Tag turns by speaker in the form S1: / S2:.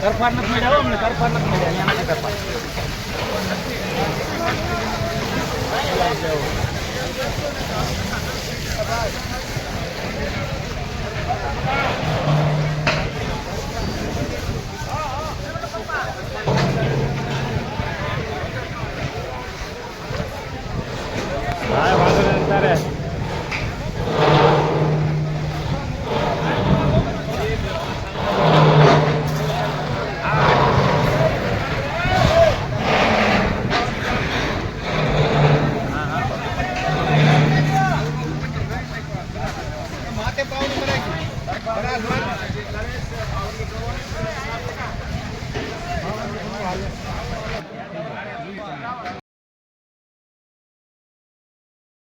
S1: કરફાર નથી મળ્યા અમને કરફાર નથી મળ્યા અહીંયા નથી કરફાર
S2: હા વાંધો નહીં તારે